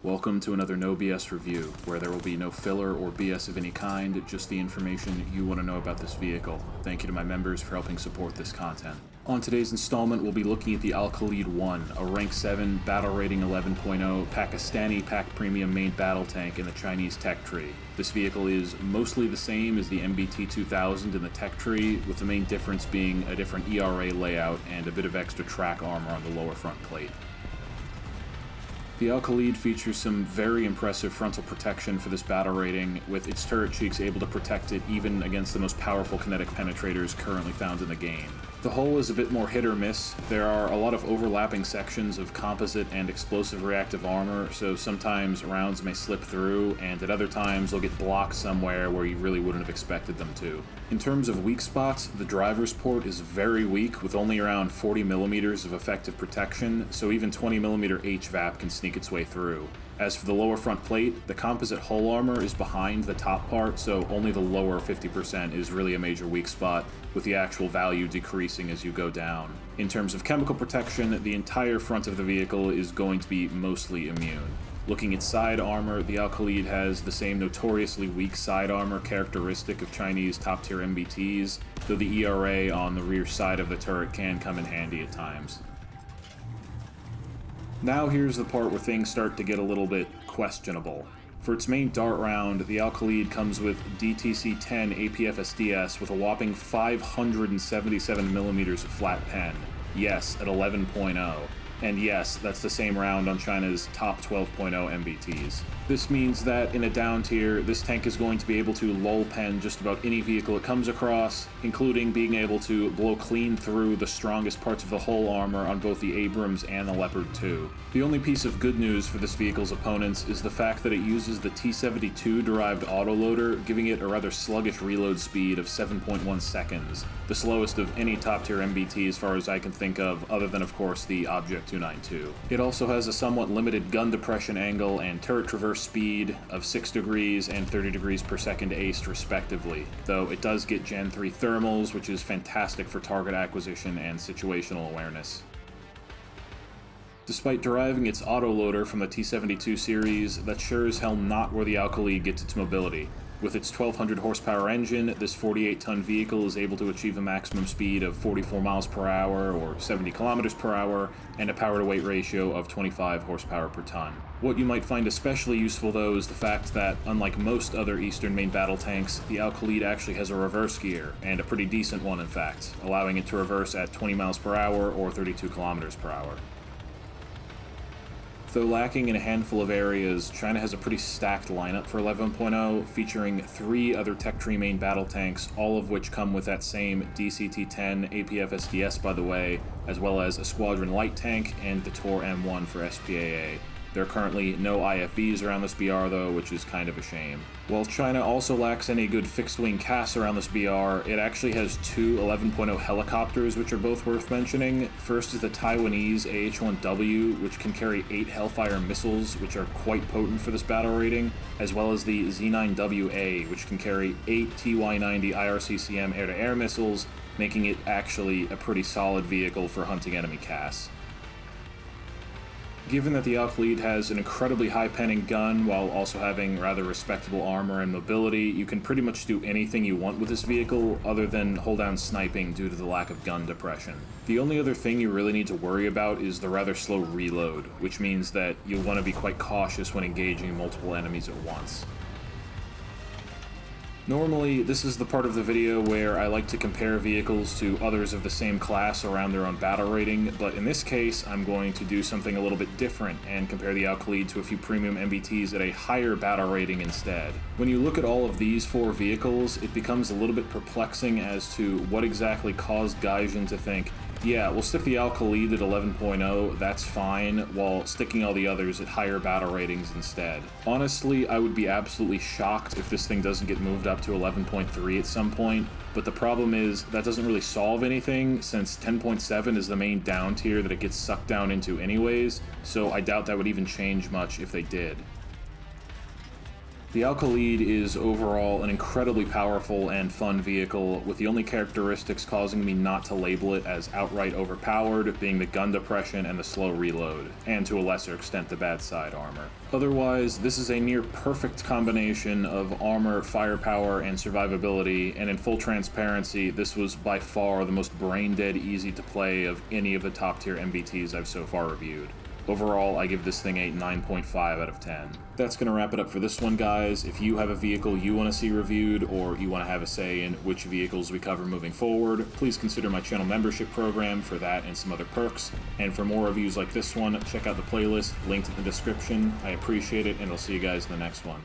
Welcome to another No BS review, where there will be no filler or BS of any kind, just the information you want to know about this vehicle. Thank you to my members for helping support this content. On today's installment, we'll be looking at the Al-Khalid-I, a rank 7, battle rating 11.0, Pakistani pack premium main battle tank in the Chinese tech tree. This vehicle is mostly the same as the MBT 2000 in the tech tree, with the main difference being a different ERA layout and a bit of extra track armor on the lower front plate. The Al-Khalid features some very impressive frontal protection for this battle rating, with its turret cheeks able to protect it even against the most powerful kinetic penetrators currently found in the game. The hull is a bit more hit or miss. There are a lot of overlapping sections of composite and explosive reactive armor, so sometimes rounds may slip through, and at other times they'll get blocked somewhere where you really wouldn't have expected them to. In terms of weak spots, the driver's port is very weak, with only around 40mm of effective protection, so even 20mm HVAP can sneak its way through. As for the lower front plate, the composite hull armor is behind the top part, so only the lower 50% is really a major weak spot, with the actual value decreasing as you go down. In terms of chemical protection, the entire front of the vehicle is going to be mostly immune. Looking at side armor, the Al-Khalid has the same notoriously weak side armor characteristic of Chinese top-tier MBTs, though the ERA on the rear side of the turret can come in handy at times. Now here's the part where things start to get a little bit questionable. For its main dart round, the Al-Khalid comes with DTC-10 APF-SDS with a whopping 577mm of flat pen. Yes, at 11.0. And yes, that's the same round on China's top 12.0 MBTs. This means that in a down tier, this tank is going to be able to lull pen just about any vehicle it comes across, including being able to blow clean through the strongest parts of the hull armor on both the Abrams and the Leopard 2. The only piece of good news for this vehicle's opponents is the fact that it uses the T-72 derived autoloader, giving it a rather sluggish reload speed of 7.1 seconds, the slowest of any top tier MBT as far as I can think of, other than of course the Object 292. It also has a somewhat limited gun depression angle and turret traverse speed of 6 degrees and 30 degrees per second aced respectively, though it does get Gen 3 thermals, which is fantastic for target acquisition and situational awareness. Despite deriving its autoloader from the T-72 series, that's sure as hell not where the Al-Khalid gets its mobility. With its 1200 horsepower engine, this 48-ton vehicle is able to achieve a maximum speed of 44 miles per hour or 70 kilometers per hour and a power-to-weight ratio of 25 horsepower per ton. What you might find especially useful though is the fact that, unlike most other Eastern main battle tanks, the Al-Khalid actually has a reverse gear, and a pretty decent one in fact, allowing it to reverse at 20 miles per hour or 32 kilometers per hour. Though lacking in a handful of areas, China has a pretty stacked lineup for 11.0, featuring 3 other tech tree main battle tanks, all of which come with that same DCT-10 APF-SDS by the way, as well as a Squadron light tank and the Tor M1 for SPAA. There are currently no IFVs around this BR though, which is kind of a shame. While China also lacks any good fixed-wing CAS around this BR, it actually has 2 11.0 helicopters which are both worth mentioning. First is the Taiwanese AH-1W, which can carry 8 Hellfire missiles, which are quite potent for this battle rating, as well as the Z-9WA, which can carry 8 TY-90 IRCCM air-to-air missiles, making it actually a pretty solid vehicle for hunting enemy CAS. Given that the Al-Khalid has an incredibly high-penning gun while also having rather respectable armor and mobility, you can pretty much do anything you want with this vehicle other than hold down sniping due to the lack of gun depression. The only other thing you really need to worry about is the rather slow reload, which means that you'll want to be quite cautious when engaging multiple enemies at once. Normally, this is the part of the video where I like to compare vehicles to others of the same class around their own battle rating, but in this case, I'm going to do something a little bit different and compare the Al-Khalid to a few premium MBTs at a higher battle rating instead. When you look at all of these 4 vehicles, it becomes a little bit perplexing as to what exactly caused Gaijin to think, yeah, we'll stick the Al-Khalid at 11.0, that's fine, while sticking all the others at higher battle ratings instead. Honestly, I would be absolutely shocked if this thing doesn't get moved up to 11.3 at some point, but the problem is that doesn't really solve anything since 10.7 is the main down tier that it gets sucked down into anyways, so I doubt that would even change much if they did. The Al-Khalid is overall an incredibly powerful and fun vehicle, with the only characteristics causing me not to label it as outright overpowered being the gun depression and the slow reload, and to a lesser extent the bad side armor. Otherwise, this is a near perfect combination of armor, firepower, and survivability, and in full transparency, this was by far the most brain-dead easy to play of any of the top tier MBTs I've so far reviewed. Overall, I give this thing a 9.5 out of 10. That's going to wrap it up for this one, guys. If you have a vehicle you want to see reviewed, or you want to have a say in which vehicles we cover moving forward, please consider my channel membership program for that and some other perks. And for more reviews like this one, check out the playlist linked in the description. I appreciate it, and I'll see you guys in the next one.